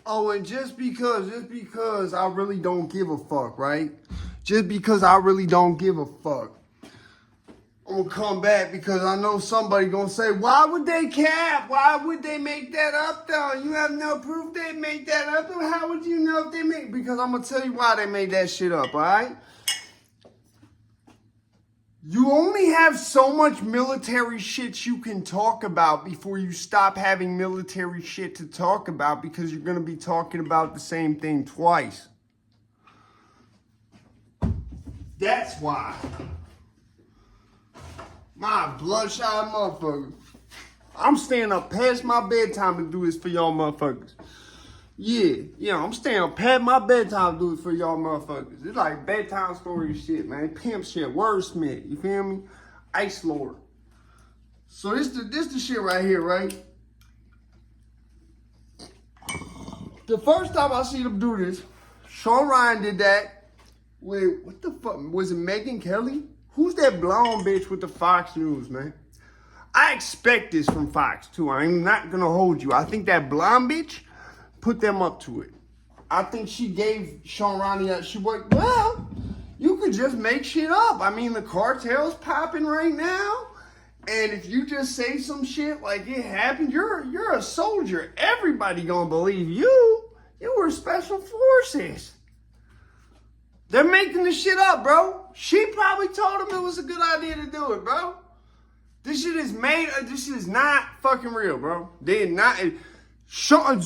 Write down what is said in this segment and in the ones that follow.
Oh, and just because I really don't give a fuck, right? Just because I really don't give a fuck, I'm gonna come back because I know somebody gonna say, why would they cap? Why would they make that up though? You have no proof they make that up. How would you know if they make? Because I'm gonna tell you why they made that shit up, all right? You only have so much military shit you can talk about before you stop having military shit to talk about, because you're going to be talking about the same thing twice. That's why. My bloodshot motherfucker. I'm staying up past my bedtime to do this for y'all motherfuckers. Yeah, I'm staying up past my bedtime to do it for y'all motherfuckers. It's like bedtime story shit, man. Pimp shit, wordsmith, you feel me? Ice Lord. So this the shit right here, right? The first time I see them do this, Shawn Ryan did that with, what the fuck, was it Megyn Kelly? Who's that blonde bitch with the Fox News, man? I expect this from Fox, too. I'm not gonna hold you. I think that blonde bitch put them up to it. I think she gave Shawn Ryan, she worked, well, you could just make shit up. I mean, the cartel's popping right now. And if you just say some shit like it happened, you're a soldier. Everybody gonna believe you. You were special forces. They're making this shit up, bro. She probably told him it was a good idea to do it, bro. This shit is made, this shit is not fucking real, bro. They not, Shawn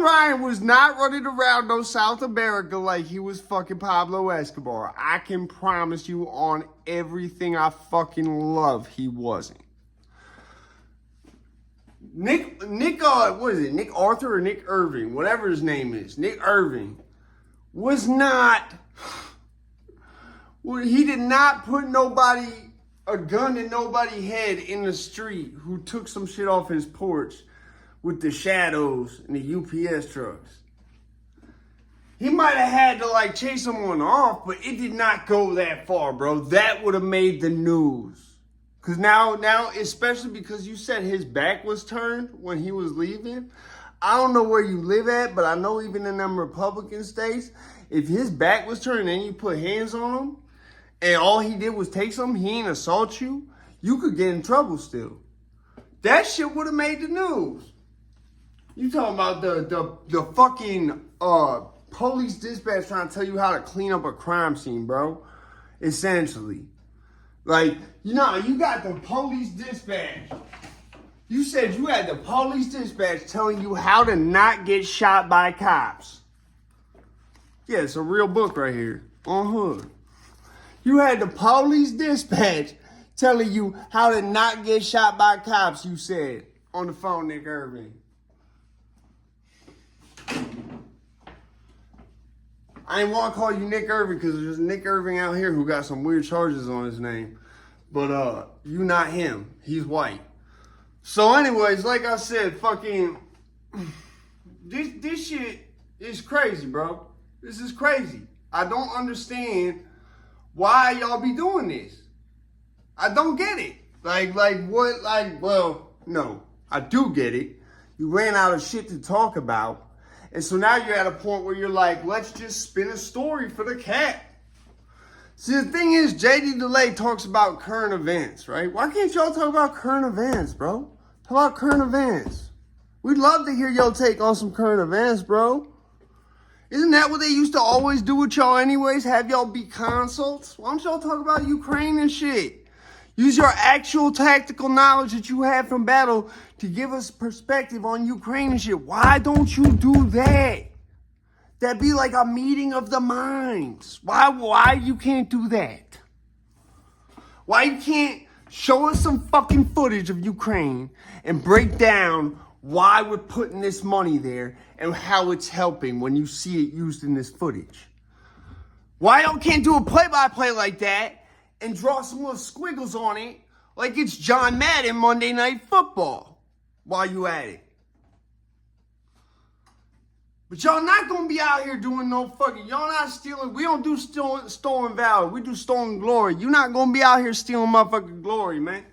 Ryan was not running around no South America like he was fucking Pablo Escobar. I can promise you on everything I fucking love, he wasn't. Nick, what is it? Nick Arthur or Nick Irving? Whatever his name is. Nick Irving was not, he did not put a gun in nobody's head in the street who took some shit off his porch with the shadows and the UPS trucks. He might have had to like chase someone off, but it did not go that far, bro. That would have made the news. Cause now, especially because you said his back was turned when he was leaving. I don't know where you live at, but I know even in them Republican states, if his back was turned and you put hands on him, and all he did was take something, he ain't assault you, you could get in trouble still. That shit would have made the news. You talking about the fucking police dispatch trying to tell you how to clean up a crime scene, bro. Essentially. Like, you know, you got the police dispatch. You said you had the police dispatch telling you how to not get shot by cops. Yeah, it's a real book right here on Hood. You had the police dispatch telling you how to not get shot by cops, you said on the phone, Nick Irving. I ain't want to call you Nick Irving because there's Nick Irving out here who got some weird charges on his name. But you not him. He's white. So anyways, like I said, fucking this shit is crazy, bro. This is crazy. I don't understand why y'all be doing this. I don't get it. Well, no, I do get it. You ran out of shit to talk about. And so now you're at a point where you're like, let's just spin a story for the cat. See, the thing is, JD DeLay talks about current events, right? Why can't y'all talk about current events, bro? Talk about current events. We'd love to hear your take on some current events, bro. Isn't that what they used to always do with y'all anyways? Have y'all be consults? Why don't y'all talk about Ukraine and shit? Use your actual tactical knowledge that you have from battle to give us perspective on Ukraine and shit. Why don't you do that? That'd be like a meeting of the minds. Why you can't do that? Why you can't show us some fucking footage of Ukraine and break down why we're putting this money there and how it's helping when you see it used in this footage? Why y'all can't do a play-by-play like that and draw some little squiggles on it like it's John Madden Monday Night Football while you at it? But y'all not gonna be out here doing no fucking, y'all not stealing, we don't do stolen valor, we do stolen glory. You're not gonna be out here stealing motherfucking glory, man.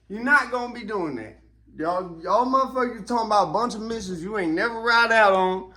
You're not gonna be doing that. Y'all motherfuckers talking about a bunch of missions you ain't never ride out on.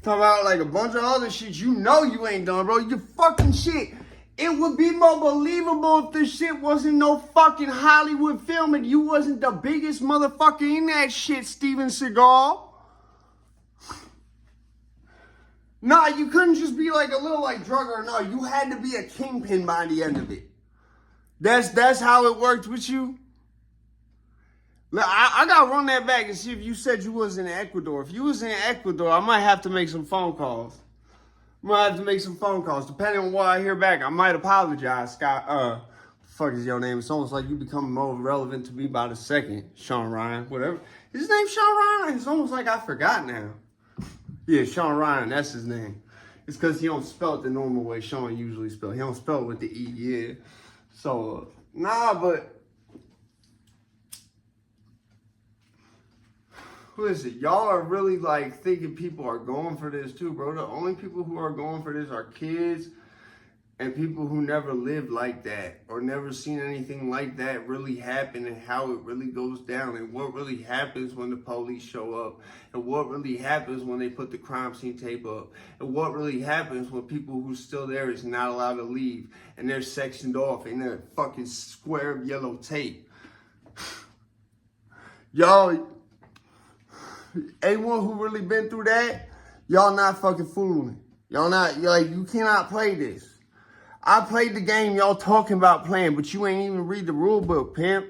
Talking about like a bunch of other shit you know you ain't done, bro. You fucking shit. It would be more believable if this shit wasn't no fucking Hollywood film and you wasn't the biggest motherfucker in that shit, Steven Seagal. Nah, you couldn't just be like a little like drugger. No, you had to be a kingpin by the end of it. That's how it worked with you. Look, I gotta run that back and see if you said you was in Ecuador. If you was in Ecuador, I might have to make some phone calls. Depending on what I hear back, I might apologize, Scott. Fuck is your name? It's almost like you become more relevant to me by the second. Shawn Ryan, whatever. His name's Shawn Ryan. It's almost like I forgot now. Yeah, Shawn Ryan, that's his name. It's because he don't spell it the normal way Shawn usually spell. He don't spell it with the E, yeah. So, nah, but listen, y'all are really like thinking people are going for this too, bro. The only people who are going for this are kids and people who never lived like that or never seen anything like that really happen and how it really goes down and what really happens when the police show up and what really happens when they put the crime scene tape up and what really happens when people who's still there is not allowed to leave and they're sectioned off in a fucking square of yellow tape. Y'all, anyone who really been through that, y'all not fucking fooling. Y'all not, like, you cannot play this. I played the game y'all talking about playing, but you ain't even read the rule book, pimp.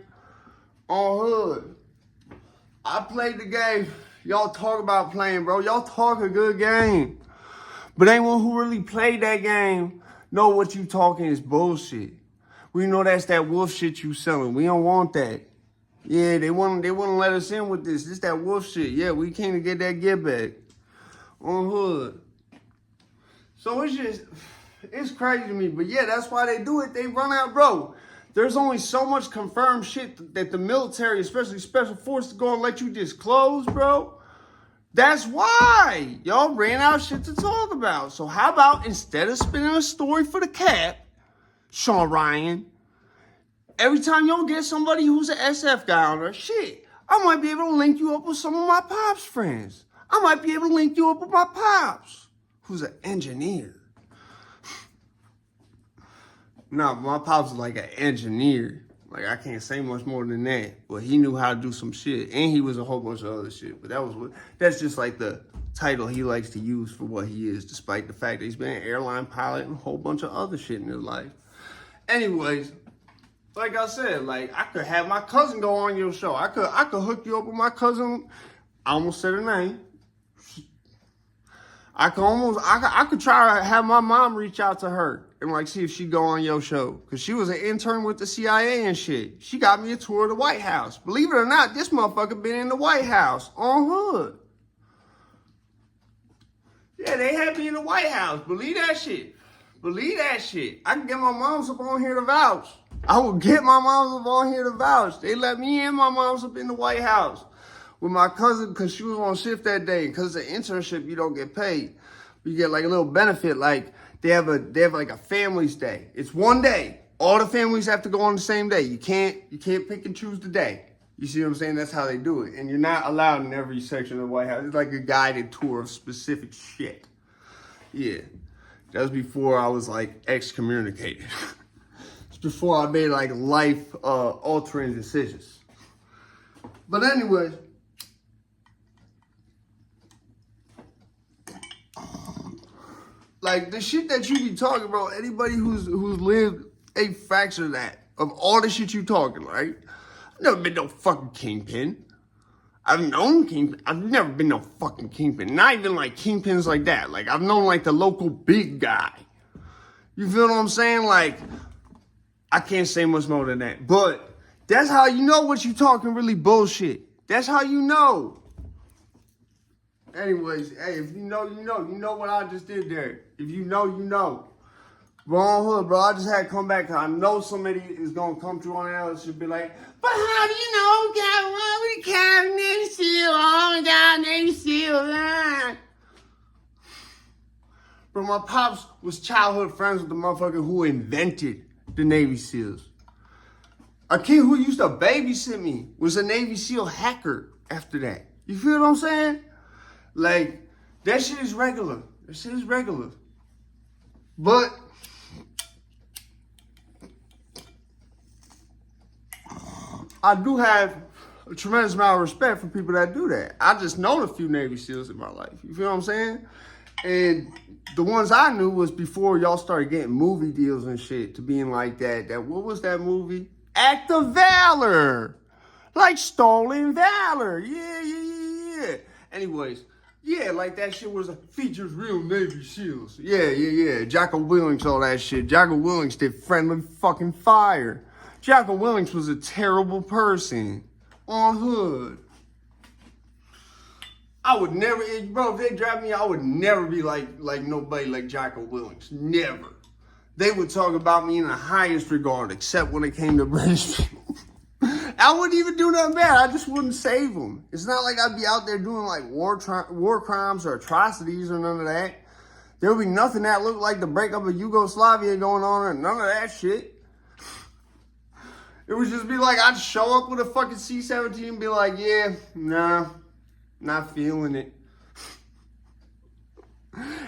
On hood. I played the game y'all talk about playing, bro. Y'all talk a good game. But anyone who really played that game know what you talking is bullshit. We know that's that wolf shit you selling. We don't want that. Yeah, they wouldn't let us in with this. This that wolf shit. Yeah, we can't get that get back. On hood. So it's crazy to me. But yeah, that's why they do it. They run out, bro. There's only so much confirmed shit that the military, especially special forces, gonna let you disclose, bro. That's why y'all ran out of shit to talk about. So how about instead of spinning a story for the cap, Shawn Ryan, every time y'all get somebody who's an SF guy on her, shit, I might be able to link you up with some of my pops' friends. I might be able to link you up with my pops, who's an engineer. Nah, my pops was like an engineer. Like, I can't say much more than that. But he knew how to do some shit. And he was a whole bunch of other shit. But that's just like the title he likes to use for what he is, despite the fact that he's been an airline pilot and a whole bunch of other shit in his life. Anyways, like I said, like, I could have my cousin go on your show. I could hook you up with my cousin. I almost said her name. I could try to have my mom reach out to her and like see if she'd go on your show. Cause she was an intern with the CIA and shit. She got me a tour of the White House. Believe it or not, this motherfucker been in the White House on hood. Yeah, they had me in the White House. Believe that shit. I can get my moms up on here to vouch. I will get my moms up on here to vouch. They let me and my moms up in the White House with my cousin because she was on shift that day. Because it's an internship, you don't get paid. You get like a little benefit, like they have like a family's day. It's one day. All the families have to go on the same day. You can't pick and choose the day. You see what I'm saying? That's how they do it. And you're not allowed in every section of the White House. It's like a guided tour of specific shit. Yeah. That was before I was like excommunicated. It's before I made like life altering decisions. But anyways, like the shit that you be talking about, anybody who's lived a fraction of that, of all the shit you talking, right? I've never been no fucking kingpin. I've known kingpin. I've never been no fucking kingpin. Not even like kingpins like that. Like I've known like the local big guy. You feel what I'm saying? Like I can't say much more than that. But that's how you know what you talking really bullshit. That's how you know. Anyways, hey, if you know, you know. You know what I just did there. If you know, you know. Wrong hood, bro. I just had to come back because I know somebody is going to come through on that and should be like, but how do you know got one with the cabin Navy SEAL on down Navy SEAL? But my pops was childhood friends with the motherfucker who invented the Navy SEALs. A kid who used to babysit me was a Navy SEAL hacker after that. You feel what I'm saying? Like, that shit is regular. That shit is regular. But I do have a tremendous amount of respect for people that do that. I just known a few Navy SEALs in my life. You feel what I'm saying? And the ones I knew was before y'all started getting movie deals and shit to being like that. What was that movie? Act of Valor. Like Stolen Valor. Yeah. Anyways, yeah, like that shit was features real Navy SEALs. Yeah. Jocko Willings, all that shit. Jocko Willings did Friendly Fucking Fire. Jocko Willings was a terrible person on hood. I would never, bro, if they draft me, I would never be like nobody like Jocko Willings. Never. They would talk about me in the highest regard, except when it came to British people. I wouldn't even do nothing bad. I just wouldn't save them. It's not like I'd be out there doing like war crimes or atrocities or none of that. There would be nothing that looked like the breakup of Yugoslavia going on or none of that shit. It would just be like I'd show up with a fucking C-17 and be like, yeah, nah, not feeling it.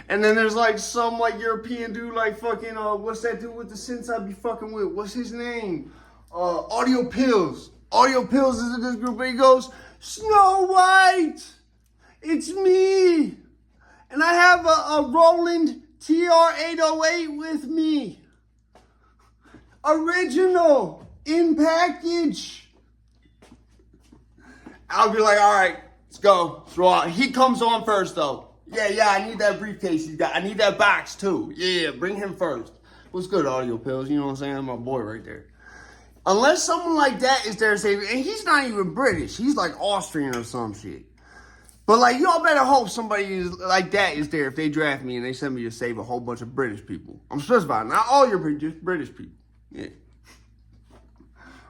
And then there's like some like European dude like fucking, what's that dude with the sense I be fucking with? What's his name? Audio Pills. Audio Pills is in this group and he goes, Snow White, it's me. And I have a Roland TR-808 with me. Original. In package. I'll be like, all right, let's go. He comes on first though. Yeah, I need that briefcase he's got. I need that box too. Yeah, bring him first. What's good, Audio Pills? You know what I'm saying? My boy right there. Unless someone like that is there saving, and he's not even British. He's like Austrian or some shit. But like, y'all better hope somebody like that is there if they draft me and they send me to save a whole bunch of British people. I'm specifying, not all your British people. Yeah.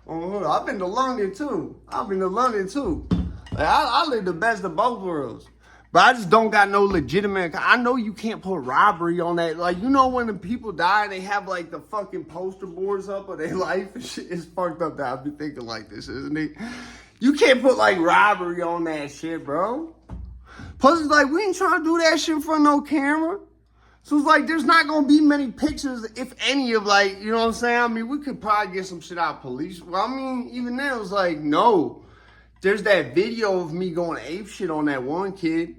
Oh, I've been to London too. Like, I live the best of both worlds. But I just don't got no legitimate. I know you can't put robbery on that. Like, you know when the people die, they have like the fucking poster boards up of their life and shit. It's fucked up that I be thinking like this, isn't it? You can't put like robbery on that shit, bro. Plus, it's like, we ain't trying to do that shit in front of no camera. So it's like, there's not going to be many pictures, if any, of like, you know what I'm saying? I mean, we could probably get some shit out of police. Well, I mean, even then, it was like, no. There's that video of me going ape shit on that one kid.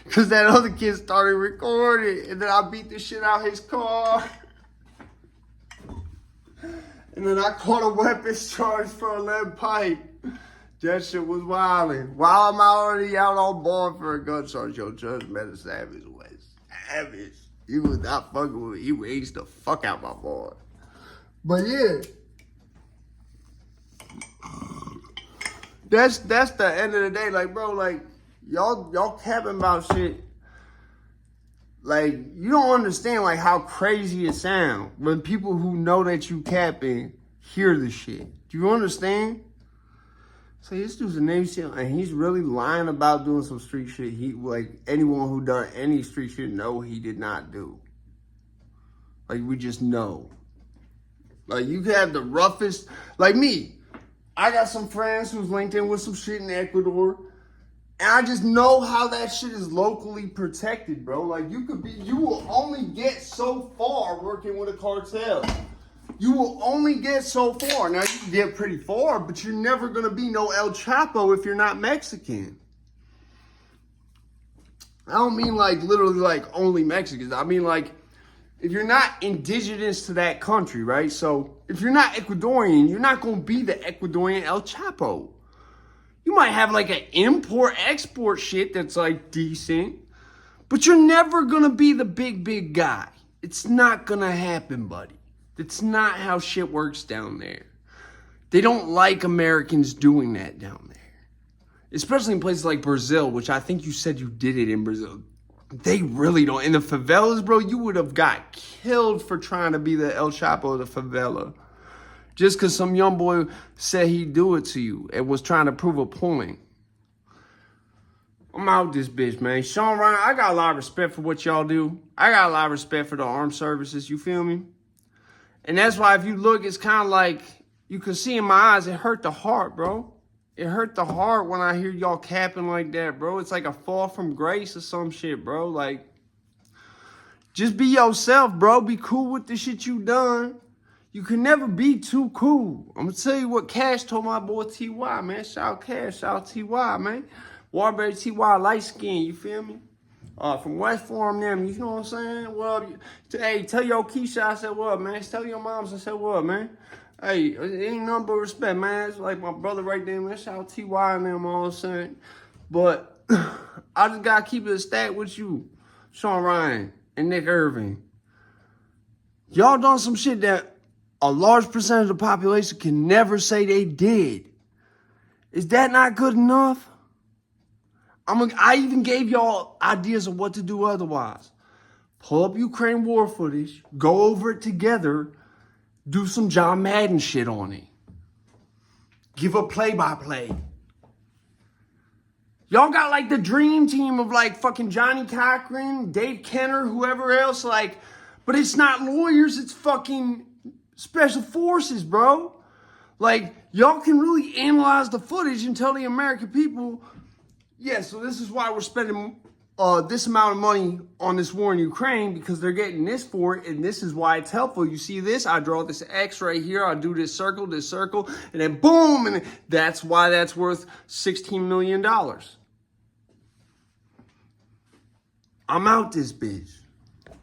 Because that other kid started recording. And then I beat the shit out his car. And then I caught a weapons charge for a lead pipe. That shit was wilding. While I'm already out on board for a gun charge, your judge met a savage way. Savage. He was not fucking with me. He raised the fuck out my boy. But yeah. That's the end of the day. Like, bro, like, y'all capping about shit. Like, you don't understand, like, how crazy it sounds when people who know that you capping hear the shit. Do you understand? So this dude's a Navy SEAL, and he's really lying about doing some street shit. He, like, anyone who done any street shit know he did not do. Like, we just know. Like, you could have the roughest, like me. I got some friends who's linked in with some shit in Ecuador, and I just know how that shit is locally protected, bro. Like, you will only get so far working with a cartel. You will only get so far. Now, you can get pretty far, but you're never going to be no El Chapo if you're not Mexican. I don't mean like literally like only Mexicans. I mean like if you're not indigenous to that country, right? So if you're not Ecuadorian, you're not going to be the Ecuadorian El Chapo. You might have like an import-export shit that's like decent, but you're never going to be the big guy. It's not going to happen, buddy. It's not how shit works down there. They don't like Americans doing that down there. Especially in places like Brazil, which I think you said you did it in Brazil. They really don't. In the favelas, bro, you would have got killed for trying to be the El Chapo of the favela. Just because some young boy said he'd do it to you and was trying to prove a point. I'm out this bitch, man. Shawn Ryan, I got a lot of respect for what y'all do. I got a lot of respect for the armed services, you feel me? And that's why if you look, it's kind of like You can see in my eyes, it hurt the heart, bro. It hurt the heart when I hear y'all capping like that, bro. It's like a fall from grace or some shit, bro. Like, just be yourself, bro. Be cool with the shit you done. You can never be too cool. I'm gonna tell you what Cash told my boy T.Y., man. Shout out Cash, shout out T.Y., man. Warberry T.Y., light skin, you feel me? From West Farm, them, you know what I'm saying? Well, hey, tell your Keisha I said what, man. Tell your moms I said what, man. Hey, it ain't nothing but respect, man. It's like my brother right there, man. Shout out T.Y. and them, all I'm saying. But I just gotta keep it a stat with you, Shawn Ryan and Nick Irving. Y'all done some shit that a large percentage of the population can never say they did. Is that not good enough? I even gave y'all ideas of what to do otherwise. Pull up Ukraine war footage, go over it together, do some John Madden shit on it. Give a play-by-play. Y'all got like the dream team of like fucking Johnny Cochran, Dave Kenner, whoever else, like, but it's not lawyers, it's fucking special forces, bro. Like, y'all can really analyze the footage and tell the American people, yeah, so this is why we're spending this amount of money on this war in Ukraine, because they're getting this for it, and this is why it's helpful. You see this? I draw this X right here. I do this circle, and then boom, and that's why that's worth $16 million. I'm out this bitch.